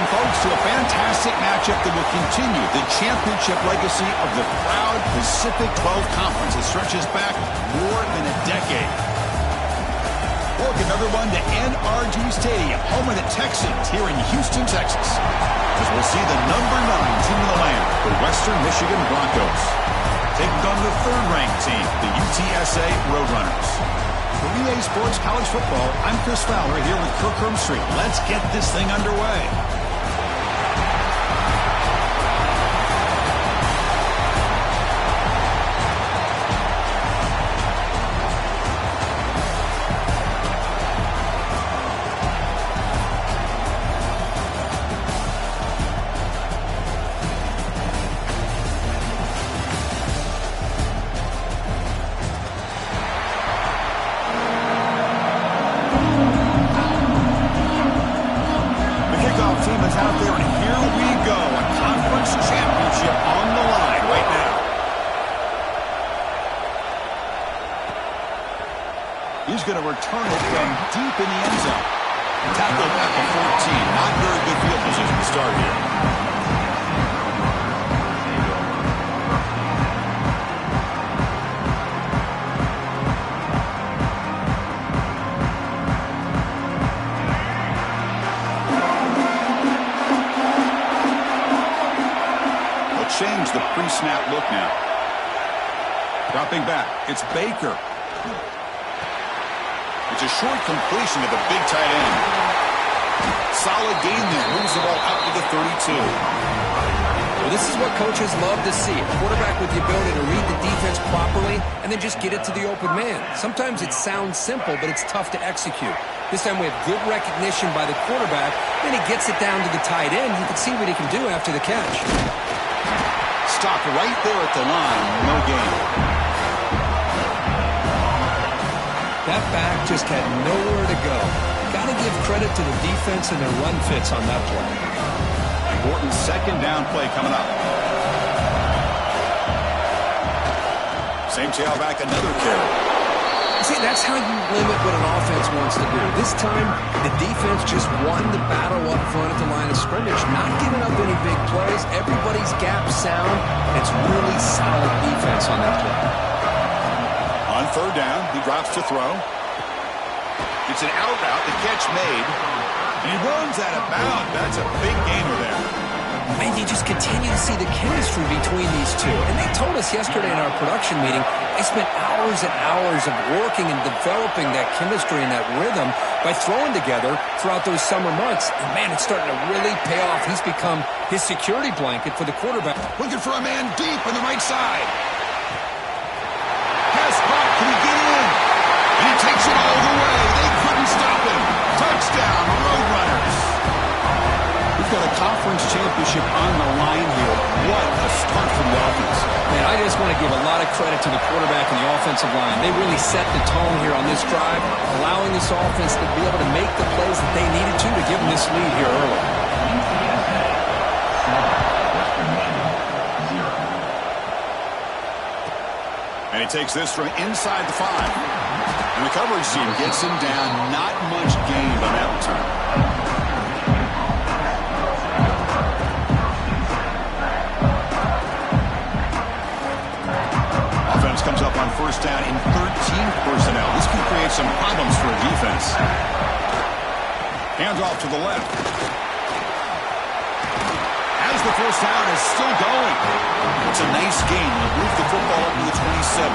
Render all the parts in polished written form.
folks, to a fantastic matchup that will continue the championship legacy of the proud Pacific 12 Conference. It stretches back more than a decade. Welcome, everyone, to NRG Stadium, home of the Texans here in Houston, Texas, as we'll see the number 9 team in the land, the Western Michigan Broncos, taking on the third-ranked team, the UTSA Roadrunners. For EA Sports College Football, I'm Chris Fowler here with Kirk Herbstreit. Let's get this thing underway. He's going to return it from deep in the end zone. Tackled at the 14. Not very good field position to start here. They'll change the pre-snap look now. Dropping back. It's Baker. It's a short completion to the big tight end. Solid gain there. Moves the ball out to the 32. Well, this is what coaches love to see. A quarterback with the ability to read the defense properly and then just get it to the open man. Sometimes it sounds simple, but it's tough to execute. This time we have good recognition by the quarterback. Then he gets it down to the tight end. You can see what he can do after the catch. Stopped right there at the line. No gain. That back just had nowhere to go. Got to give credit to the defense and their run fits on that play. Important second down play coming up. Same tailback, another carry. See, that's how you limit what an offense wants to do. This time, the defense just won the battle up front at the line of scrimmage, not giving up any big plays. Everybody's gap sound. It's really solid defense on that play. On third down, he drops to throw. It's an out route, the catch made. And he runs out of bounds. That's a big gainer there. And you just continue to see the chemistry between these two. And they told us yesterday in our production meeting, they spent hours and hours of working and developing that chemistry and that rhythm by throwing together throughout those summer months. And, man, it's starting to really pay off. He's become his security blanket for the quarterback. Looking for a man deep on the right side. Can he get in? And he takes it all the way. They couldn't stop him. Touchdown, Roadrunners. We've got a conference championship on the line here. What a start from the offense. Man, I just want to give a lot of credit to the quarterback and the offensive line. They really set the tone here on this drive, allowing this offense to be able to make the plays that they needed to give them this lead here early. And he takes this from inside the 5. And the coverage team gets him down. Not much gained on that return. Offense comes up on first down in 13 personnel. This can create some problems for a defense. Hands off to the left. As the first down is still going. It's a nice gain. Move the football up to the 27.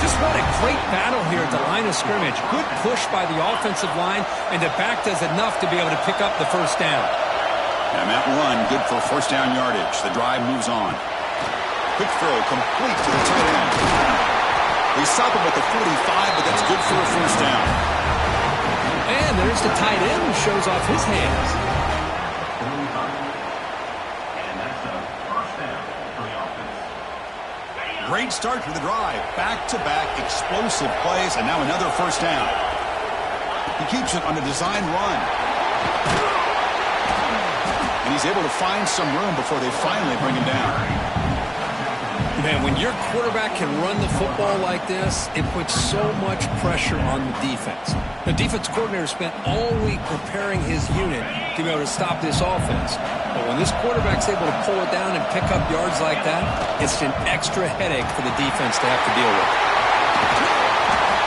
Just what a great battle here at the line of scrimmage. Good push by the offensive line, and the back does enough to be able to pick up the first down. And that run, good for first down yardage. The drive moves on. Quick throw, complete to the tight end. They stop him at the 45, but that's good for a first down. And there's the tight end who shows off his hands. Great start to the drive. Back-to-back explosive plays, and now another first down. He keeps it on a design run. And he's able to find some room before they finally bring him down. Man, when your quarterback can run the football like this, it puts so much pressure on the defense. The defense coordinator spent all week preparing his unit to be able to stop this offense. But when this quarterback's able to pull it down and pick up yards like that, it's an extra headache for the defense to have to deal with.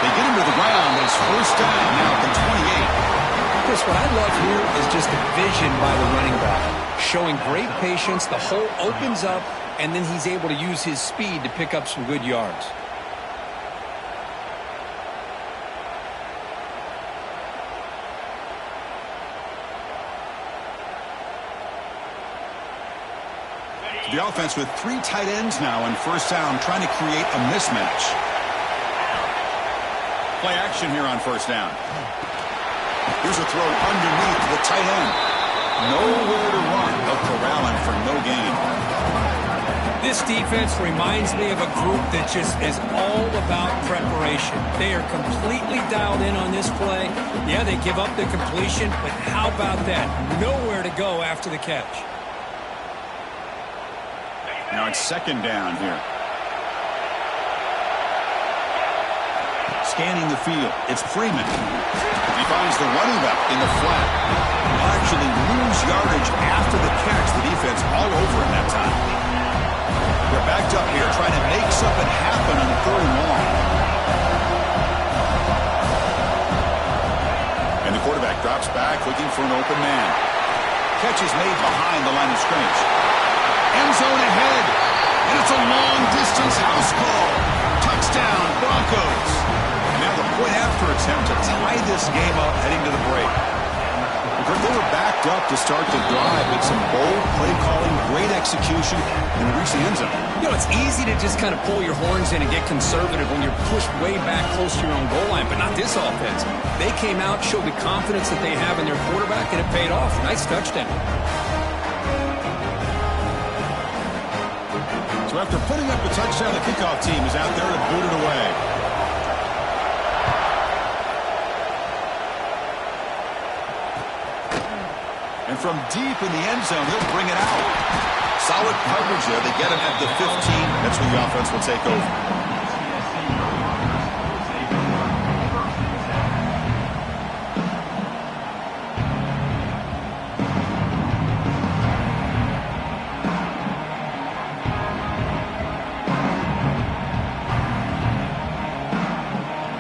They get him to the ground, but it's first down now at the 28. Chris, what I love here is just the vision by the running back. Showing great patience, the hole opens up, and then he's able to use his speed to pick up some good yards. The offense with 3 tight ends now on first down, trying to create a mismatch. Play action here on first down. Here's a throw underneath the tight end. Nowhere to run. They'll corral him for no gain. This defense reminds me of a group that just is all about preparation. They are completely dialed in on this play. Yeah, they give up the completion, but how about that? Nowhere to go after the catch. Now it's second down here. Scanning the field. It's Freeman. He finds the running back in the flat. He'll actually lose yardage after the catch. The defense all over him that time. They're backed up here trying to make something happen on the 3rd and long. And the quarterback drops back looking for an open man. Catch is made behind the line of scrimmage. End zone ahead. And it's a long-distance house call. Touchdown, Broncos. And now the point-after attempt to tie this game up heading to the break. They were backed up to start the drive with some bold play calling, great execution, and reach the end zone. You know, it's easy to just kind of pull your horns in and get conservative when you're pushed way back close to your own goal line, but not this offense. They came out, showed the confidence that they have in their quarterback, and it paid off. Nice touchdown. So after putting up a touchdown, the kickoff team is out there to boot it away. And from deep in the end zone, he'll bring it out. Solid coverage there. They get him at the 15. That's where the offense will take over.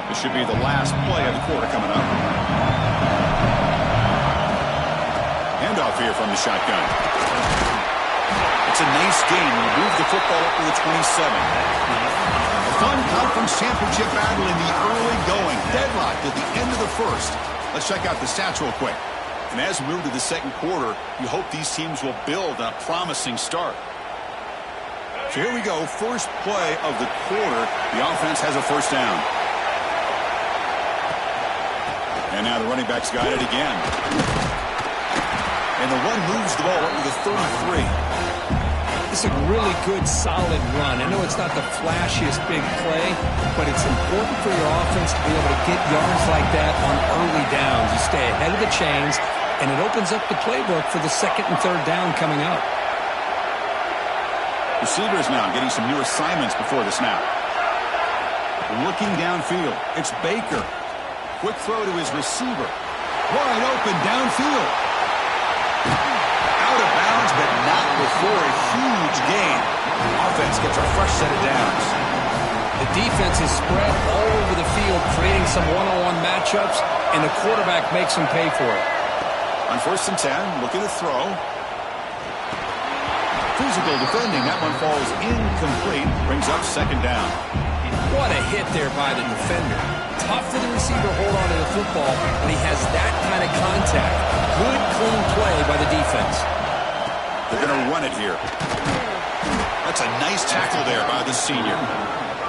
This should be the last play of the quarter coming up. Handoff here from the shotgun. It's a nice game. We move the football up to the 27. A fun conference championship battle in the early going. Deadlocked at the end of the first. Let's check out the stats real quick. And as we move to the second quarter, you hope these teams will build on a promising start. So here we go. First play of the quarter. The offense has a first down. And now the running back's got it again. And the run moves the ball up to the 33. It's a really good, solid run. I know it's not the flashiest big play, but it's important for your offense to be able to get yards like that on early downs. You stay ahead of the chains, and it opens up the playbook for the 2nd and 3rd down coming up. Receivers now getting some new assignments before the snap. Looking downfield. It's Baker. Quick throw to his receiver. Wide open downfield. Out of bounds, but not before a huge gain. Offense gets a fresh set of downs. The defense is spread all over the field, creating some one-on-one matchups, and the quarterback makes them pay for it. On 1st and 10, looking to throw. Physical defending. That one falls incomplete. Brings up 2nd down. What a hit there by the defender. Tough for the receiver to hold on to the football when he has that kind of contact. Good, clean play by the defense. They're going to run it here. That's a nice tackle there by the senior.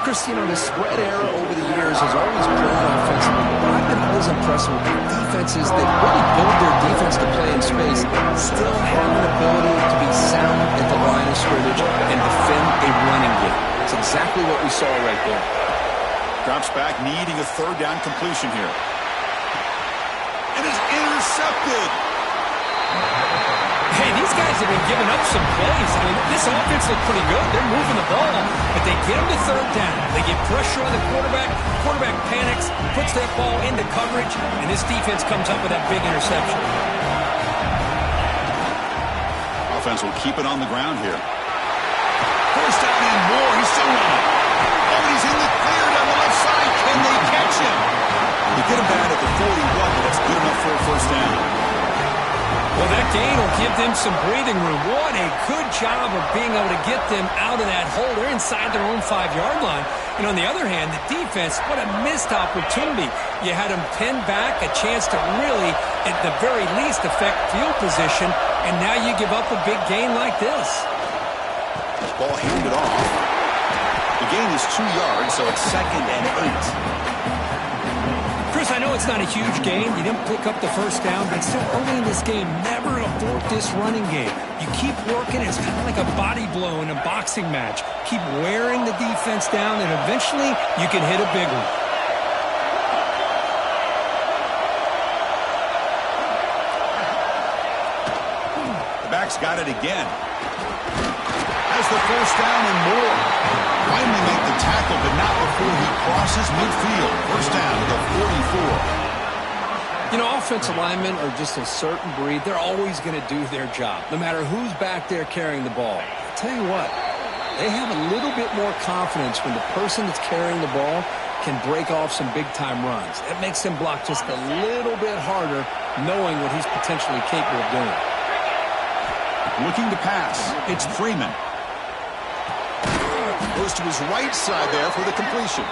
Chris, you know, the spread era over the years has always played offensively, but I've been always impressed with the defenses that really build their defense to play in space, still have an ability to be sound at the line of scrimmage and defend a running game. It's exactly what we saw right there. Drops back, needing a 3rd down completion here. It is intercepted. Hey, these guys have been giving up some plays. I mean, this offense looked pretty good. They're moving the ball, but they get them to third down. They get pressure on the quarterback. Quarterback panics, puts that ball into coverage, and this defense comes up with that big interception. Offense will keep it on the ground here. First down and more. He's still running. Oh, he's in the clear down the left side. Can they catch him? They get him bad at the 41, but that's good enough for a first down. Well, that gain will give them some breathing room. What a good job of being able to get them out of that hole. They're inside their own 5-yard line. And on the other hand, the defense, what a missed opportunity. You had them pinned back, a chance to really, at the very least, affect field position, and now you give up a big gain like this. Ball handed off. The gain is 2 yards, so it's 2nd and 8. Chris, I know it's not a huge gain. You didn't pick up the first down, but still early in this game, never abort this running game. You keep working. It's kind of like a body blow in a boxing match. Keep wearing the defense down, and eventually you can hit a big one. The back's got it again. Has the first down and more. Finally make the tackle, but not before he crosses midfield. First down to the 44. You know, offensive linemen are just a certain breed. They're always going to do their job, no matter who's back there carrying the ball. I'll tell you what, they have a little bit more confidence when the person that's carrying the ball can break off some big-time runs. It makes them block just a little bit harder, knowing what he's potentially capable of doing. Looking to pass. It's Freeman. Goes to his right side there for the completion.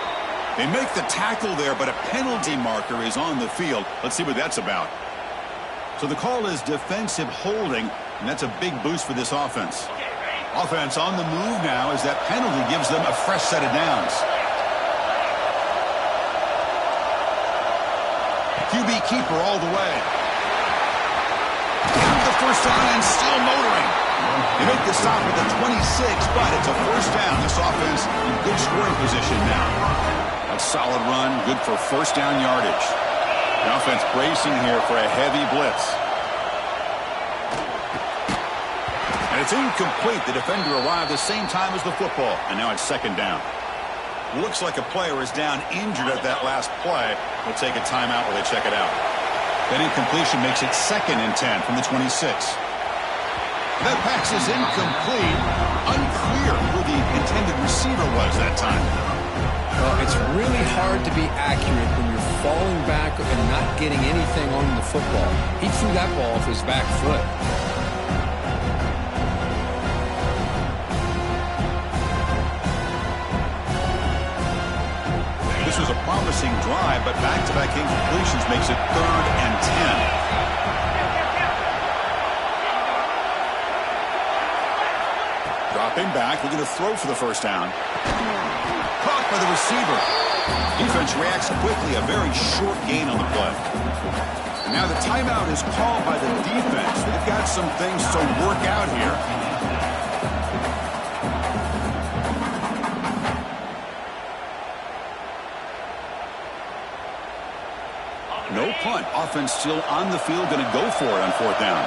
They make the tackle there, but a penalty marker is on the field. Let's see what that's about. So the call is defensive holding, and that's a big boost for this offense. Offense on the move now as that penalty gives them a fresh set of downs. QB keeper all the way. Down to the first down and still motoring. They make the stop at the 26, but it's a first down. This offense in good scoring position now. A solid run, good for first down yardage. The offense bracing here for a heavy blitz. And it's incomplete. The defender arrived the same time as the football, and now it's 2nd down. Looks like a player is down injured at that last play. We'll take a timeout while they check it out. That incompletion makes it 2nd and 10 from the 26. That pass is incomplete. Unclear who the intended receiver was that time. Well, it's really hard to be accurate when you're falling back and not getting anything on the football. He threw that ball off his back foot. This was a promising drive, but back-to-back incompletions makes it 3rd and 10. Dropping back, we're going to throw for the first down. Caught by the receiver. Defense reacts quickly, a very short gain on the play. And now the timeout is called by the defense. They've got some things to work out here. No punt. Offense still on the field, going to go for it on 4th down.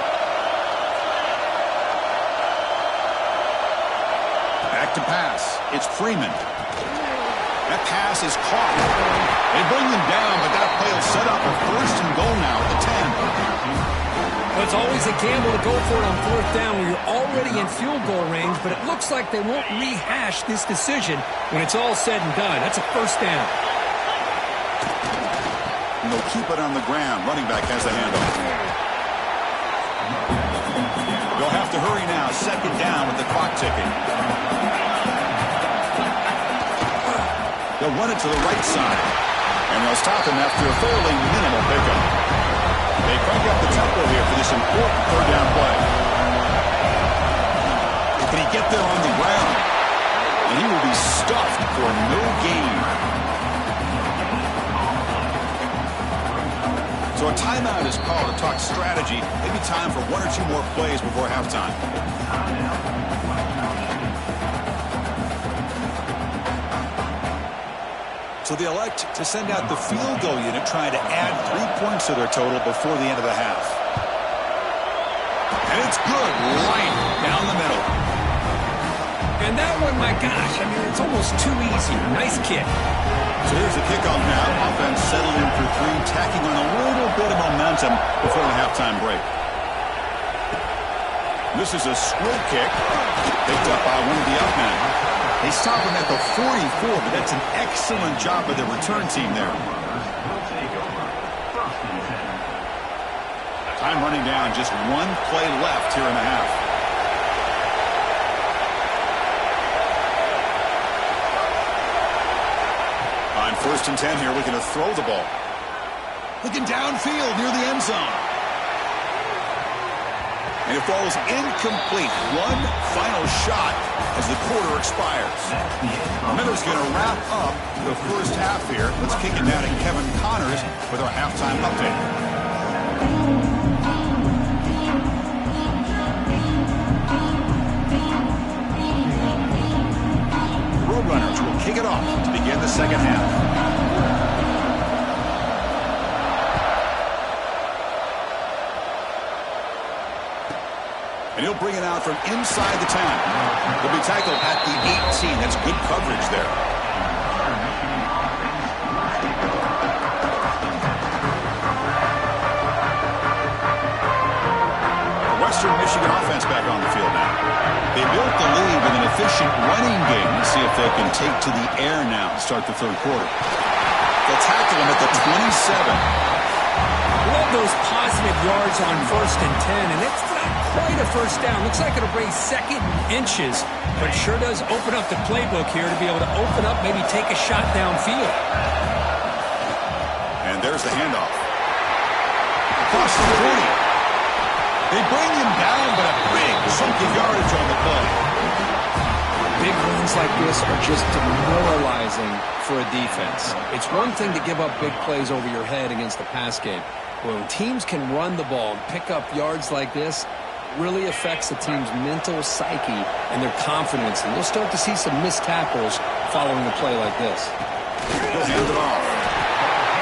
Back to pass. It's Freeman. That pass is caught. They bring him down, but that play will set up a 1st and goal now at the 10. Well, it's always a gamble to go for it on 4th down when you're already in field goal range, but it looks like they won't rehash this decision when it's all said and done. That's a first down. And they'll keep it on the ground. Running back has the handoff. They'll have to hurry now. 2nd down with the clock ticking. They'll run it to the right side. And they'll stop him after a fairly minimal pickup. They crank up the tempo here for this important 3rd down play. Can he get there on the ground? And he will be stuffed for no gain. So a timeout is called to talk strategy. Maybe time for 1 or 2 more plays before halftime. So they elect to send out the field goal unit, trying to add 3 points to their total before the end of the half. And it's good, right down the middle. And that one, my gosh, I mean, it's almost too easy. Nice kick. So here's the kickoff now. Offense settled in for three, tacking on a little bit of momentum before the halftime break. This is a squib kick. Picked up by one of the up men. They stop him at the 44, but that's an excellent job by the return team there. Time running down, just one play left here in the half. On 1st and 10 here, we're going to throw the ball. Looking downfield near the end zone. And it falls incomplete. One final shot as the quarter expires. Miller's going to wrap up the first half here. Let's kick it down to Kevin Connors with our halftime update. Roadrunners will kick it off to begin the second half. And he'll bring it out from inside the 10. He'll be tackled at the 18. That's good coverage there. The Western Michigan offense back on the field now. They built the lead with an efficient running game. Let's see if they can take to the air now to start the third quarter. They'll tackle him at the 27. Love those positive yards on 1st and 10, and it's not quite a first down. Looks like it'll bring second inches, but sure does open up the playbook here to be able to open up, maybe take a shot downfield. And there's the handoff. Across the 40. They bring him down, but a big chunk of yardage on the play. Big runs like this are just demoralizing for a defense. It's one thing to give up big plays over your head against the pass game. When teams can run the ball and pick up yards like this, it really affects the team's mental psyche and their confidence. And you'll start to see some missed tackles following a play like this. He'll hand it off.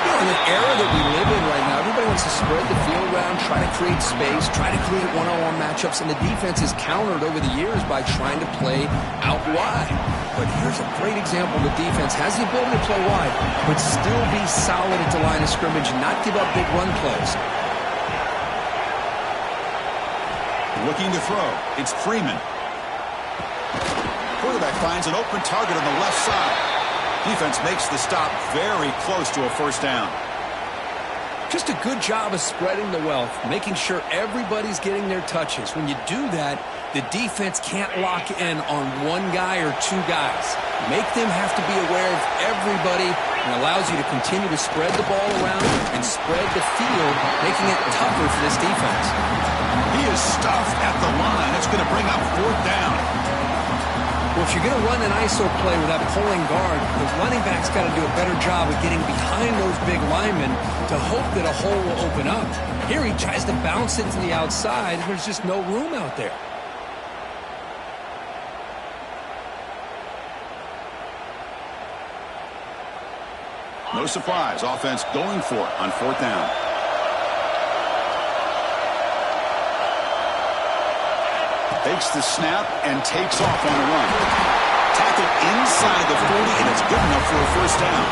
In the era that we live in right now, everybody wants to spread the field around, try to create space, try to create one-on-one matchups, and the defense is countered over the years by trying to play out wide. But here's a great example. The defense has the ability to play wide, but still be solid at the line of scrimmage and not give up big run plays. Looking to throw. It's Freeman. Quarterback finds an open target on the left side. Defense makes the stop very close to a first down. Just a good job of spreading the wealth, making sure everybody's getting their touches. When you do that, the defense can't lock in on one guy or two guys. Make them have to be aware of everybody, and allows you to continue to spread the ball around and spread the field, making it tougher for this defense. He is stuffed at the line. It's going to bring up 4th down. Well, if you're going to run an ISO play with that pulling guard, the running back's got to do a better job of getting behind those big linemen to hope that a hole will open up. Here he tries to bounce it to the outside. There's just no room out there. No surprise. Offense going for it on 4th down. Takes the snap and takes off on the run. Tackle inside the 40, and it's good enough for a first down.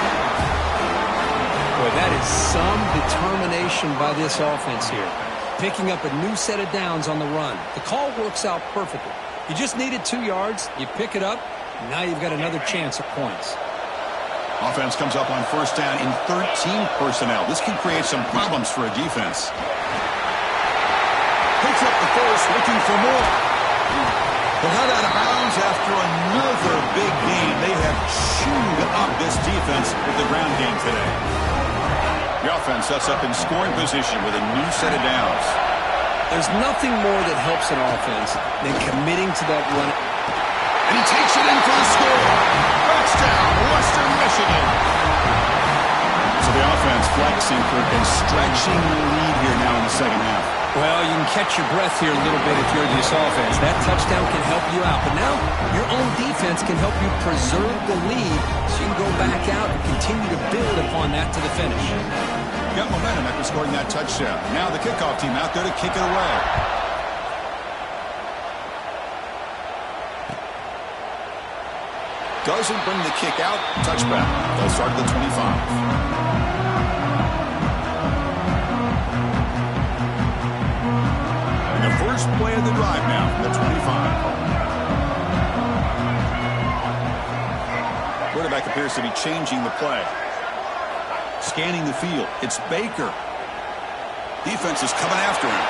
Boy, that is some determination by this offense here. Picking up a new set of downs on the run. The call works out perfectly. You just needed 2 yards. You pick it up. And now you've got another chance at points. Offense comes up on first down in 13 personnel. This can create some problems for a defense. Picks up the first, looking for more. But not out of bounds after another big game. They have chewed up this defense with the ground game today. The offense sets up in scoring position with a new set of downs. There's nothing more that helps an offense than committing to that run. And he takes it in for the score. Touchdown, Western Michigan. So the offense flexing and stretching the lead here now in the second half. Well, you can catch your breath here a little bit if you're this offense. That touchdown can help you out. But now your own defense can help you preserve the lead so you can go back out and continue to build upon that to the finish. Got momentum after scoring that touchdown. Now the kickoff team out there to kick it away. Doesn't bring the kick out. Touchback. They'll start at the 25. And the first play of the drive now from the 25. Quarterback appears to be changing the play. Scanning the field. It's Baker. Defense is coming after him.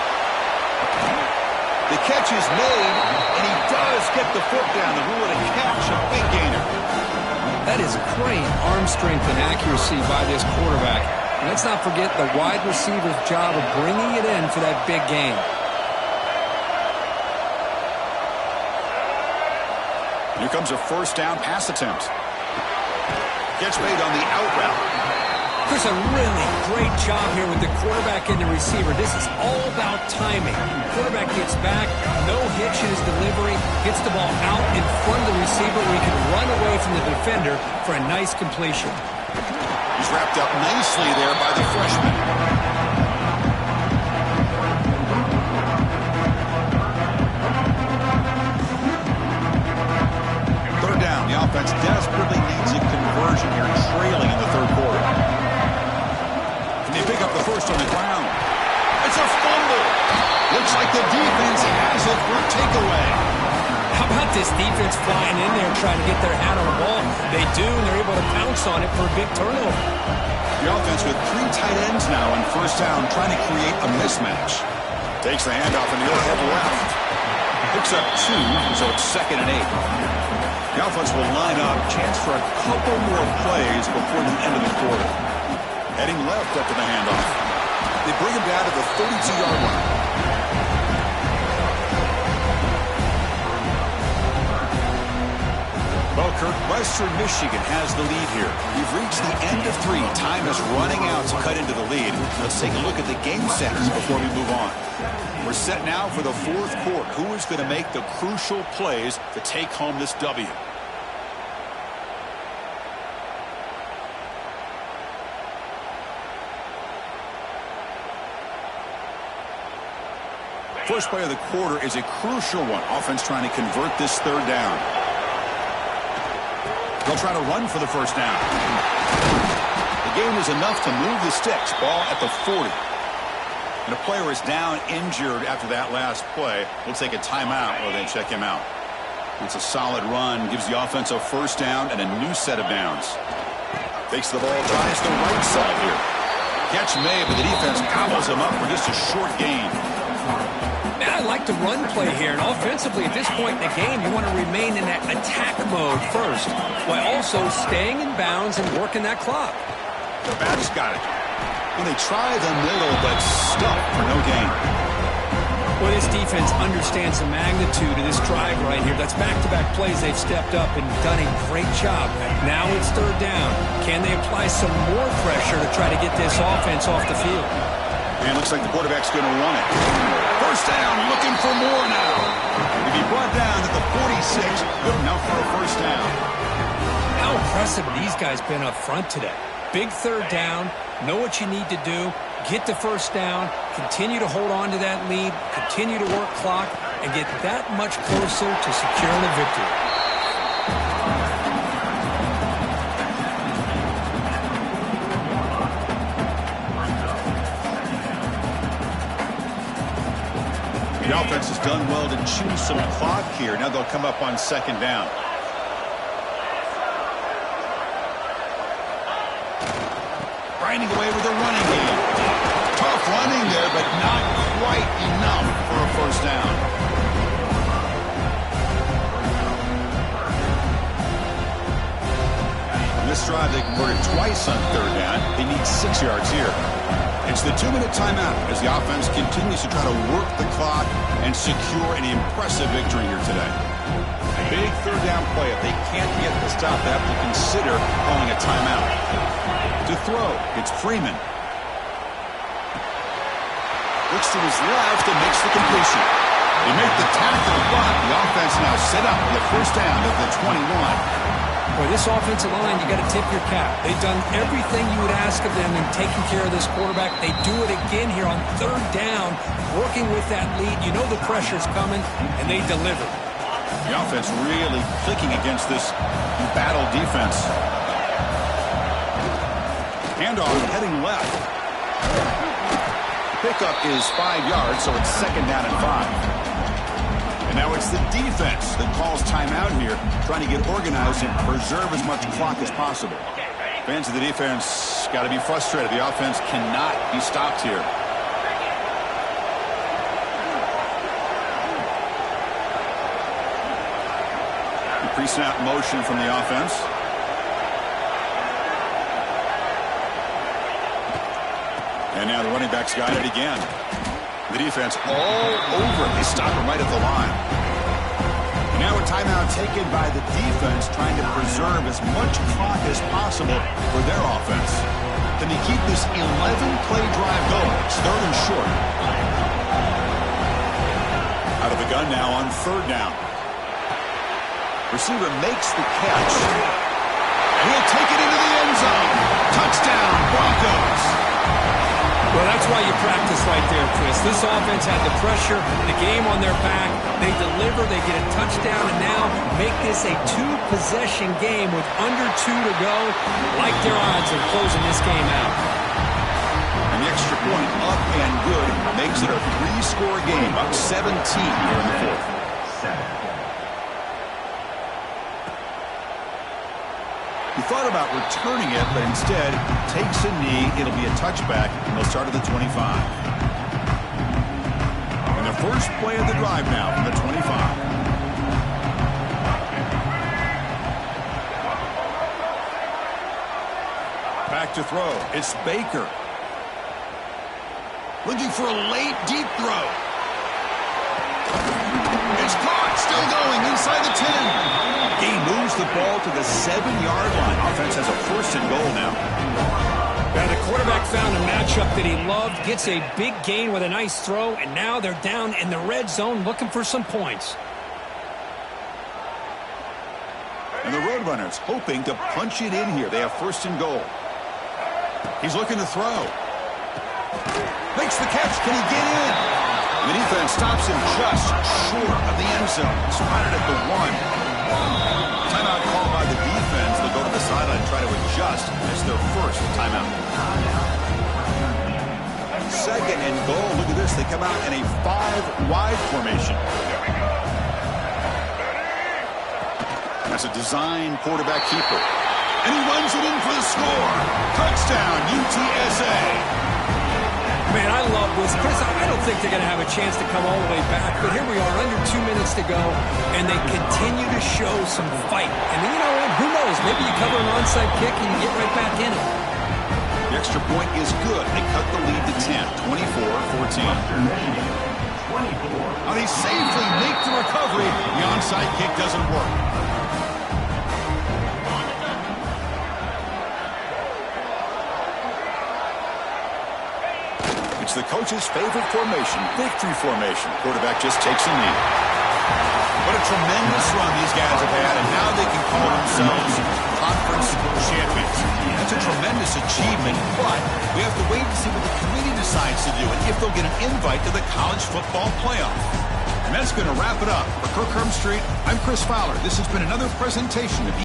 The catch is made, and he does get the foot down. The rule of the catch, a big gainer. That is great arm strength and accuracy by this quarterback. And let's not forget the wide receiver's job of bringing it in for that big gain. Here comes a first down pass attempt. Catch made on the out route. There's a really great job here with the quarterback and the receiver. This is all about timing. Quarterback gets back, no hitch in his delivery, gets the ball out in front of the receiver where he can run away from the defender for a nice completion. He's wrapped up nicely there by the freshman. Third down, the offense desperately needs a conversion here, trailing in the third quarter. They pick up the first on the ground. It's a fumble. Looks like the defense has it for a takeaway. How about this defense flying in there trying to get their hand on the ball? They do, and they're able to pounce on it for a big turnover. The offense with 3 tight ends now on first down, trying to create a mismatch. Takes the handoff in the overhead left. Picks up 2, so it's 2nd and 8. The offense will line up, chance for a couple more plays before the end of the quarter. Heading left after the handoff. They bring him down to the 32-yard line. Well, Kirk, Western Michigan has the lead here. We've reached the end of 3. Time is running out to cut into the lead. Let's take a look at the game stats before we move on. We're set now for the 4th quarter. Who is going to make the crucial plays to take home this W? First play of the quarter is a crucial one. Offense trying to convert this third down. They'll try to run for the first down. The gain is enough to move the sticks. Ball at the 40. And a player is down injured after that last play. We'll take a timeout or they check him out. It's a solid run. Gives the offense a first down and a new set of downs. Takes the ball, tries the right side here. Catch made, but the defense gobbles him up for just a short gain. I like the run play here, and offensively at this point in the game, you want to remain in that attack mode first, while also staying in bounds and working that clock. The back's got it. And they try the middle, but stuck for no gain. Well, this defense understands the magnitude of this drive right here. That's back-to-back plays. They've stepped up and done a great job. Now it's third down. Can they apply some more pressure to try to get this offense off the field? And looks like the quarterback's going to run it. First down, looking for more now. If he brought down at the 46, good enough for a first down. How impressive these guys been up front today. Big third down, know what you need to do, get the first down, continue to hold on to that lead, continue to work clock, and get that much closer to securing a victory. The offense has done well to chew some clock here. Now they'll come up on second down. Grinding away with a running game. Tough running there, but not quite enough for a first down. On this drive, they converted twice on third down. They need 6 yards here. It's the 2-minute timeout as the offense continues to try to work the clock and secure an impressive victory here today. A big third down play. If they can't get the stop, they have to consider calling a timeout. To throw, it's Freeman. Looks to his left and makes the completion. They make the tackle, but the offense now set up for the first down at the 21. Boy, this offensive line, you got to tip your cap. They've done everything you would ask of them in taking care of this quarterback. They do it again here on third down, working with that lead. You know the pressure's coming, and they deliver. The offense really clicking against this embattled defense. Handoff heading left. Pickup is 5 yards, so it's 2nd down and 5. And now it's the defense that calls timeout here, trying to get organized and preserve as much clock as possible. Fans of the defense got to be frustrated. The offense cannot be stopped here. Pre-snap motion from the offense. And now the running back's got it again. The defense all over it. They stop him right at the line. And now a timeout taken by the defense, trying to preserve as much clock as possible for their offense. Can they keep this 11-play drive going? It's 3rd and short. Out of the gun now on 3rd down. Receiver makes the catch. He'll take it into the end zone. Touchdown, Broncos. Well, that's why you practice right there, Chris. This offense had the pressure, the game on their back. They deliver, they get a touchdown, and now make this a 2-possession game with under 2 to go. Like their odds of closing this game out. And the extra point up and good makes it a 3-score game, up 17 here in the 4th. He thought about returning it, but instead takes a knee. It'll be a touchback, and they'll start at the 25. And the first play of the drive now from the 25. Back to throw. It's Baker. Looking for a late, deep throw. It's caught. Still going inside the 10. He moves the ball to the 7-yard line. Offense has a 1st and goal now. Now the quarterback found a matchup that he loved, gets a big gain with a nice throw, and now they're down in the red zone looking for some points. And the Roadrunners hoping to punch it in here. They have 1st and goal. He's looking to throw. Makes the catch. Can he get in? The defense stops him just short of the end zone. Spotted at the 1. Timeout called by the defense. They'll go to the sideline and try to adjust. It's their 1st timeout. 2nd and goal. Look at this. They come out in a 5-wide formation. That's a design quarterback keeper. And he runs it in for the score. Touchdown, UTSA. Man, I love this. Chris, I don't think they're going to have a chance to come all the way back, but here we are, under 2 minutes to go, and they continue to show some fight. And you know what? Who knows? Maybe you cover an onside kick and you get right back in it. The extra point is good. They cut the lead to 10, 24-14. And they safely make the recovery. The onside kick doesn't work. It's the coach's favorite formation, victory formation. Quarterback just takes a knee. What a tremendous run these guys have had, and now they can call themselves conference champions. That's a tremendous achievement, but we have to wait and see what the committee decides to do and if they'll get an invite to the college football playoff. And that's going to wrap it up. For Kirk Street, I'm Chris Fowler. This has been another presentation of